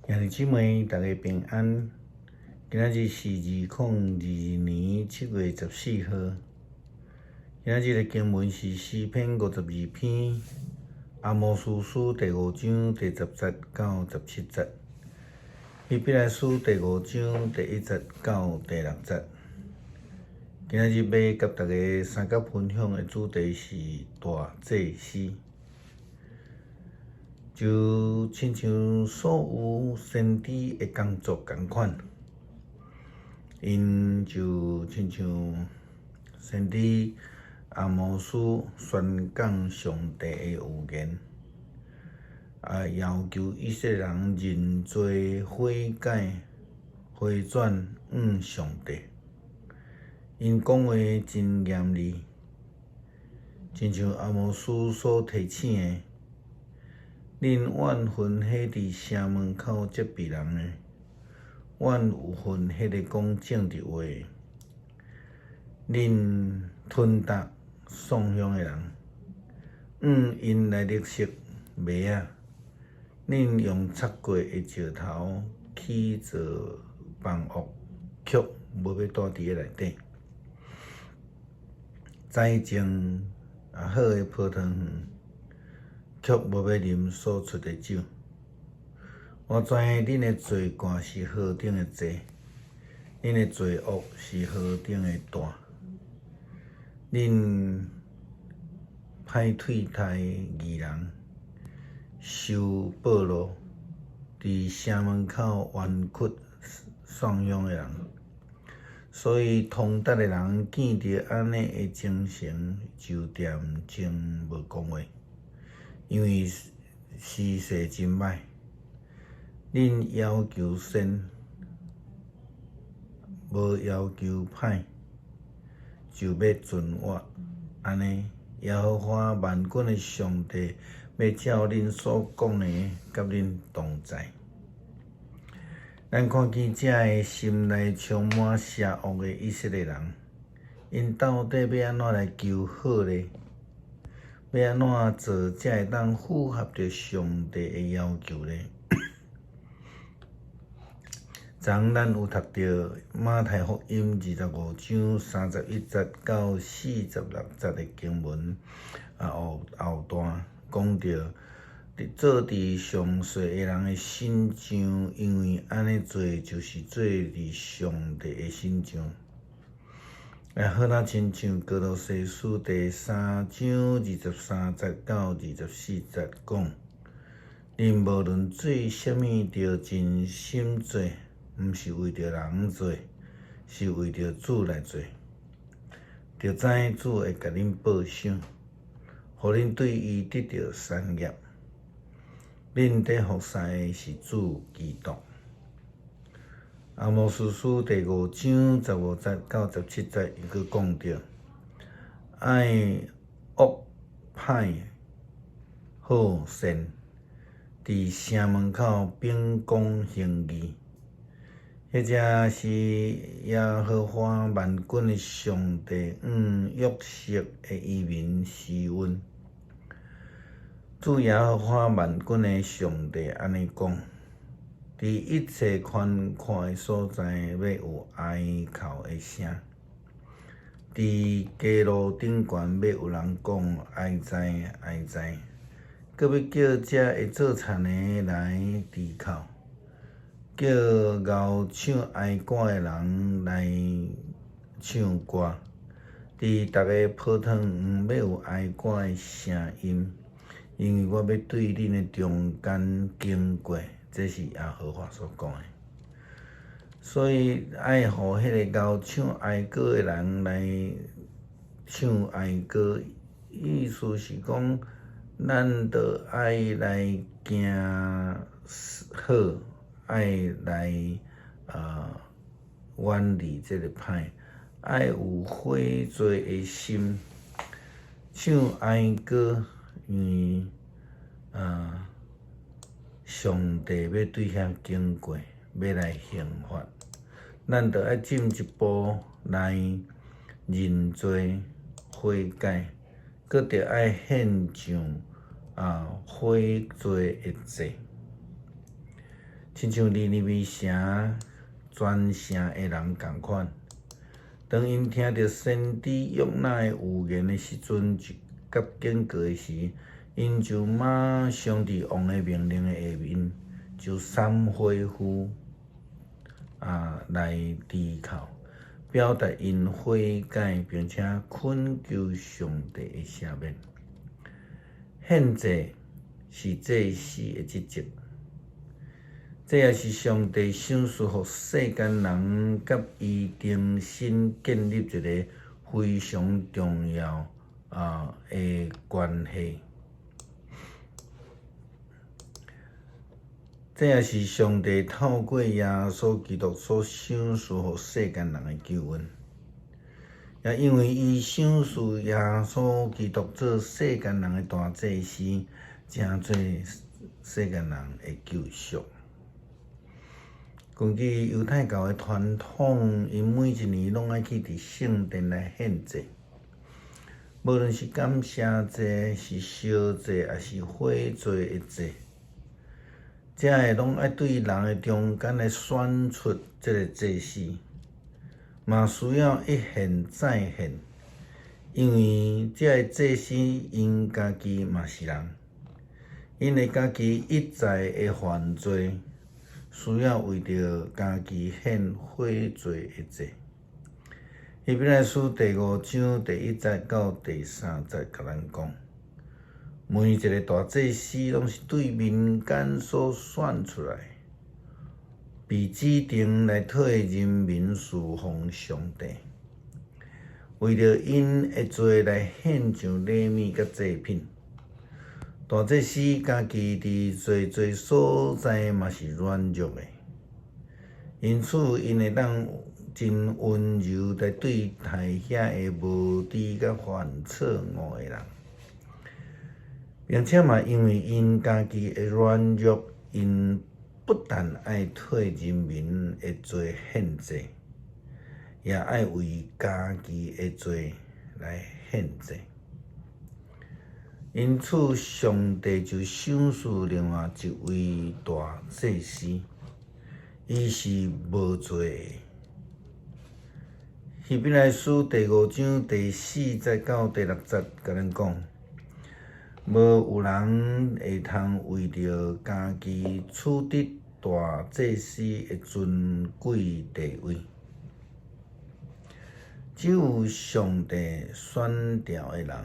兄弟姊妹，大家平安。今仔日是2022年7月14号。今仔日的经文是诗篇52篇，阿摩司书第5章第10节到17节，希伯来书第5章第1节到第6节。今仔日要甲大家三角分享的主题是大祭司。就亲像所有先知的工作同款，因就亲像先知阿摩司宣讲上帝的预言，要求以色列人认罪悔改、回转上帝。因讲话真严厉，亲像阿摩司所提醒的。恁怨恨迄伫城门口责备人的，怨恨迄个讲正直话的，恁吞踏丧香的人，因来掠食糜仔，恁用插过的石头起造房屋，却无要住伫个内底，栽种好的泡汤园，却无要啉所出的酒。我知影恁的罪过是河顶的济，恁的罪恶是河顶的大。恁歹对待义人，受暴露，伫城门口冤屈丧香的人。所以通达的人见着安尼的情形，就恬静无讲话。因为时势真歹，恁要求善，无要求歹，就要准我。安尼，耶和华万军的上帝要照恁所讲的，甲恁同在。咱看见这个心内充满邪恶的以色列人，因到底要安怎来求好呢？要安怎做才会当符合着上帝的要求呢？昨昏咱有读到马太福音25章31节到46节的经文，后段讲到，做伫上世的人的心像，因为安尼做就是做伫上帝的心像。好那亲像哥罗西书第3章23节到24节讲，恁无论做啥物，着真心做，毋是为着人做，是为着主来做。着知影主会甲恁报赏，互恁对伊得到产业。恁在服侍的是主基督。阿摩司书第5章15节到17节，伊佫讲到，爱恶歹好善，伫城门口秉公行义。迄才是耶和华万军的上帝约瑟的遗民施恩。主耶和华万军的上帝安尼讲。伫一切宽阔的所在，要有哀哭的声；伫街路顶悬，要有人讲哀哉哀哉；搁要叫这会做田的来低哭，叫咬唱哀歌的人来唱歌。伫逐个泡汤园要有哀歌的声音，因为我要对恁的中间经过。这是耶和华所讲的，所以爱互迄个咬唱哀歌的人来唱哀歌，意思是讲，咱着爱来行好，爱来远离这个歹，爱有悔罪的心，唱哀歌，因为上帝要对遐经过，要来刑罚，咱着爱进一步来认罪悔改，搁着爱献上悔罪的祭。亲像尼尼微城全城的人同款。当因听到先知约拿的预言的时阵，及警告的时，因就马上伫王的命令的下面，就三恢复来低头，表达因悔改，并且恳求上帝的赦免。献祭是祭司的职责，这也是上帝赏赐予世间人甲伊重新建立一个非常重要的关系。这也是上帝透过耶稣基督所赏赐予世间人的救恩。也因为伊赏赐耶稣基督做世间人的大祭司，正做世间人的救赎。根据犹太教的传统，因每一年拢爱去伫圣殿来献祭，无论是感谢祭、是烧祭，还是火祭的祭。这个拢爱对人的中间来选出这个祭司，嘛需要一献再献，因为这个祭司因家己嘛是人，因为家己一再的犯罪，需要为着家己献火罪的祭。希伯来书第5章第1节到第3节，甲咱讲。每一个大祭司拢是对民间所选出来，被指定来替人民侍奉上帝，为着因的罪来献上礼物甲祭品。大祭司家己伫罪所在嘛是软弱的，因此因会当真温柔来对待遐个无知甲犯错误的人。并且嘛，因为因家己的软弱，因不但爱替人民的罪献祭，也爱为家己的罪来献祭。因此，上帝就赏赐另外一位大祭司，伊是无罪的。希伯来书第5章第4节到第6节，甲咱讲。无有人会通为着家己取得大祭司的尊贵地位，只有上帝选调的人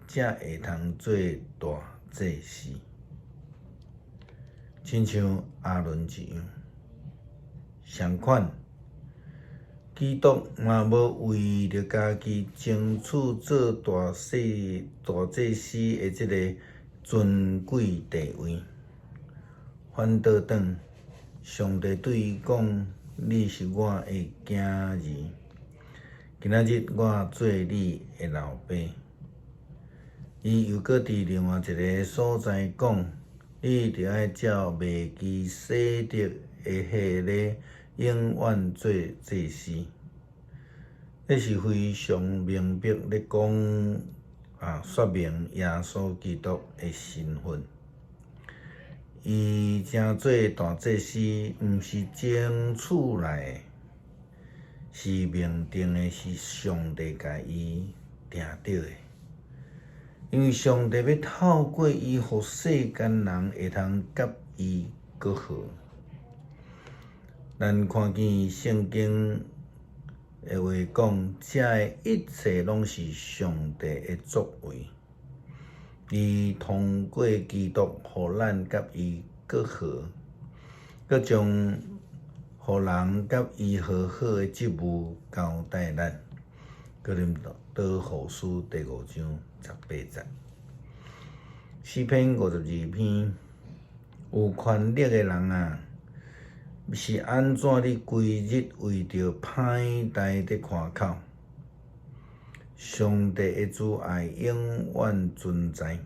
才会通做大祭司，亲像亚伦一样。相款，基督嘛无为着家己争取做大祭司的这个尊贵地位，反倒当上帝对伊讲：“你是我的囝儿，今仔日我做你的老爸。”伊又搁伫另外一个所在讲：“你着爱照麦基洗德的迄个永远做祭司。”这是非常明白咧讲说明耶稣基督的身份。伊正做大祭司，毋是争取来的，是命定的，是上帝甲伊定着的。因为上帝要透过伊，予世间人会通甲伊搁好。咱看见圣经的话讲，这一切拢是上帝的作为。伊通过基督，予咱甲伊搁好，搁将予人甲伊和好的职务交代咱。哥林多后书第5章18节。诗篇52篇，有权力的人啊，是安怎你规日为着歹代伫看口？上帝的慈爱永远存在，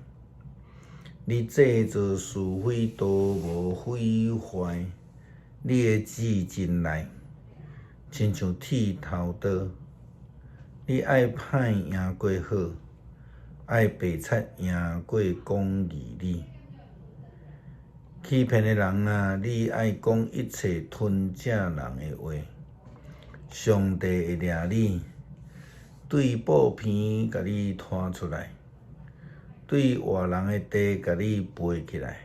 你制造是非都无毁坏，你的旨意真来，亲像剃头刀。你爱歹赢过好，爱白贼赢过公义理。欺骗的人啊，你爱讲一切吞食人的话，上帝会掠你，对布片甲你拖出来，对活人的地甲你背起来，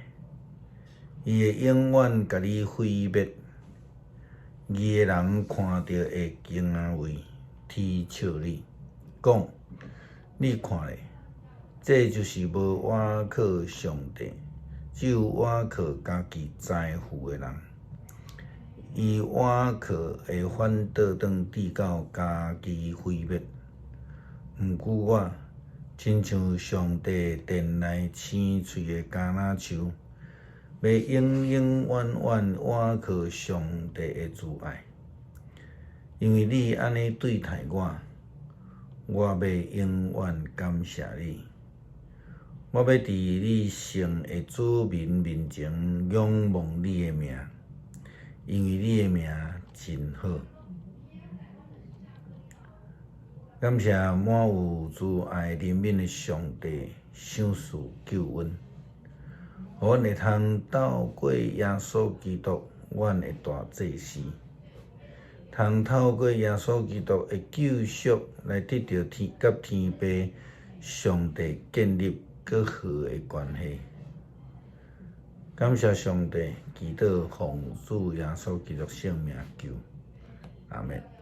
伊会永远甲你毁灭。义的人看到会敬畏，天笑你，讲你看咧，这就是无倚靠上帝，只有倚靠家己财富的人。伊倚靠会反倒转跌到家己毁灭。毋过我，亲像上帝殿内生喙的橄榄树，要永永远远倚靠上帝的慈爱。因为你安尼对待我，我要永远感谢你。我要伫你圣的子民面前仰望你的名，因为你的名真好。感谢满有慈爱怜悯的上帝赏赐救恩，互阮会通透过耶稣基督，阮的大祭司，通透过耶稣基督的救赎来得到甲天父上帝建立更好的关系。感谢上帝，祈祷奉主耶稣基督圣名求，阿门。